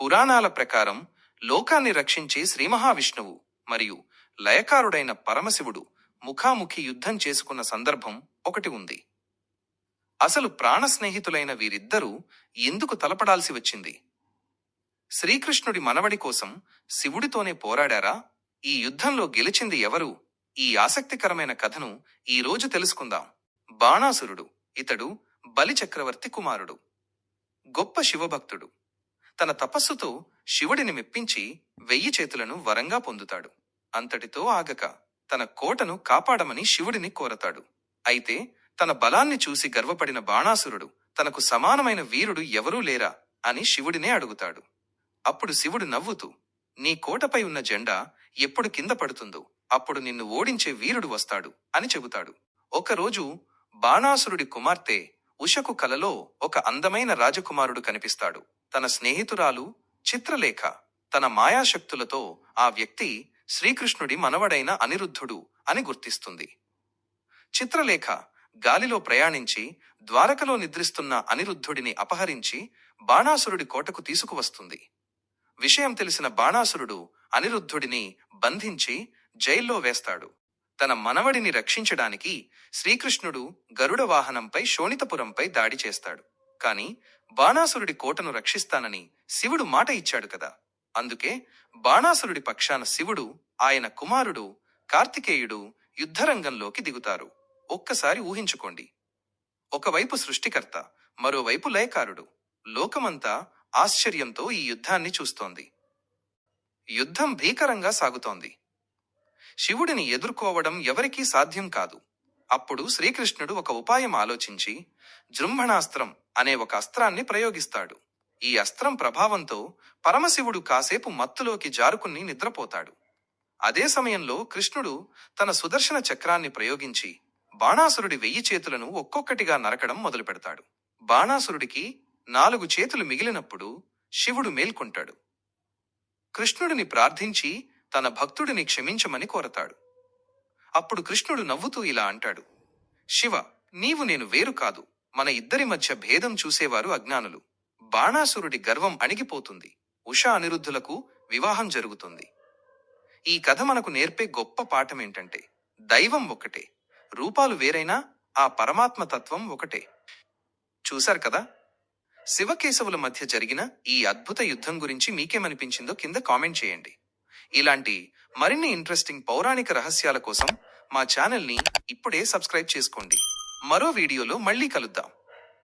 పురాణాల ప్రకారం లోకాన్ని రక్షించే శ్రీ మహావిష్ణువు మరియు లయకారుడైన పరమశివుడు ముఖాముఖి యుద్ధం చేసుకున్న సందర్భం ఒకటి ఉంది. అసలు ప్రాణ స్నేహితులైన వీరిద్దరూ ఎందుకు తలపడాల్సి వచ్చింది? శ్రీకృష్ణుడి మనవడి కోసం శివుడితోనే పోరాడారా? ఈ యుద్ధంలో గెలిచింది ఎవరు? ఈ ఆసక్తికరమైన కథను ఈ రోజు తెలుసుకుందాం. బాణాసురుడు. ఇతడు బలి చక్రవర్తి కుమారుడు. గొప్ప శివభక్తుడు. తన తపస్సుతో శివుడిని మెప్పించి 1000 చేతులను వరంగా పొందుతాడు. అంతటితో ఆగక తన కోటను కాపాడమని శివుడిని కోరతాడు. అయితే తన బలాన్ని చూసి గర్వపడిన బాణాసురుడు తనకు సమానమైన వీరుడు ఎవరూ లేరా అని శివుడినే అడుగుతాడు. అప్పుడు శివుడు నవ్వుతూ, నీ కోటపై ఉన్న జెండా ఎప్పుడు కింద పడుతుందో అప్పుడు నిన్ను ఓడించే వీరుడు వస్తాడు అని చెబుతాడు. ఒకరోజు బాణాసురుడి కుమార్తె ఉషకు కలలో ఒక అందమైన రాజకుమారుడు కనిపిస్తాడు. తన స్నేహితురాలు చిత్రలేఖ తన మాయాశక్తులతో ఆ వ్యక్తి శ్రీకృష్ణుడి మనవడైన అనిరుద్ధుడు అని గుర్తిస్తుంది. చిత్రలేఖ గాలిలో ప్రయాణించి ద్వారకలో నిద్రిస్తున్న అనిరుద్ధుడిని అపహరించి బాణాసురుడి కోటకు తీసుకువస్తుంది. విషయం తెలిసిన బాణాసురుడు అనిరుద్ధుడిని బంధించి జైల్లో వేస్తాడు. తన మనవడిని రక్షించడానికి శ్రీకృష్ణుడు గరుడ వాహనంపై శోణితపురంపై దాడి చేస్తాడు. కాని బాణాసురుడి కోటను రక్షిస్తానని శివుడు మాట ఇచ్చాడు కదా. అందుకే బాణాసురుడి పక్షాన శివుడు, ఆయన కుమారుడు కార్తికేయుడు యుద్ధరంగంలోకి దిగుతారు. ఒక్కసారి ఊహించుకోండి. ఒకవైపు సృష్టికర్త, మరోవైపు లయకారుడు. లోకమంతా ఆశ్చర్యంతో ఈ యుద్ధాన్ని చూస్తోంది. యుద్ధం భీకరంగా సాగుతోంది. శివుడిని ఎదుర్కోవడం ఎవరికీ సాధ్యం కాదు. అప్పుడు శ్రీకృష్ణుడు ఒక ఉపాయం ఆలోచించి జృంభణాస్త్రం అనే ఒక అస్త్రాన్ని ప్రయోగిస్తాడు. ఈ అస్త్రం ప్రభావంతో పరమశివుడు కాసేపు మత్తులోకి జారుకుని నిద్రపోతాడు. అదే సమయంలో కృష్ణుడు తన సుదర్శన చక్రాన్ని ప్రయోగించి బాణాసురుడి 1000 చేతులను ఒక్కొక్కటిగా నరకడం మొదలుపెడతాడు. బాణాసురుడికి 4 చేతులు మిగిలినప్పుడు శివుడు మేల్కొంటాడు. కృష్ణుడిని ప్రార్థించి తన భక్తుడిని క్షమించమని కోరతాడు. అప్పుడు కృష్ణుడు నవ్వుతూ ఇలా అంటాడు, శివ, నీవు నేను వేరు కాదు. మన ఇద్దరి మధ్య భేదం చూసేవారు అజ్ఞానులు. బాణాసురుడి గర్వం అణిగిపోతుంది. ఉషా అనిరుద్ధులకు వివాహం జరుగుతుంది. ఈ కథ మనకు నేర్పే గొప్ప పాఠమేంటంటే, దైవం ఒకటే, రూపాలు వేరైనా ఆ పరమాత్మ తత్వం ఒకటే. చూశారు కదా? శివకేశవుల మధ్య జరిగిన ఈ అద్భుత యుద్ధం గురించి మీకేమనిపించిందో కింద కామెంట్ చేయండి. ఇలాంటి మరిన్ని ఇంట్రెస్టింగ్ పౌరాణిక రహస్యాల కోసం మా ఛానల్ని ఇప్పుడే సబ్స్క్రైబ్ చేసుకోండి. మరో వీడియోలో మళ్ళీ కలుద్దాం.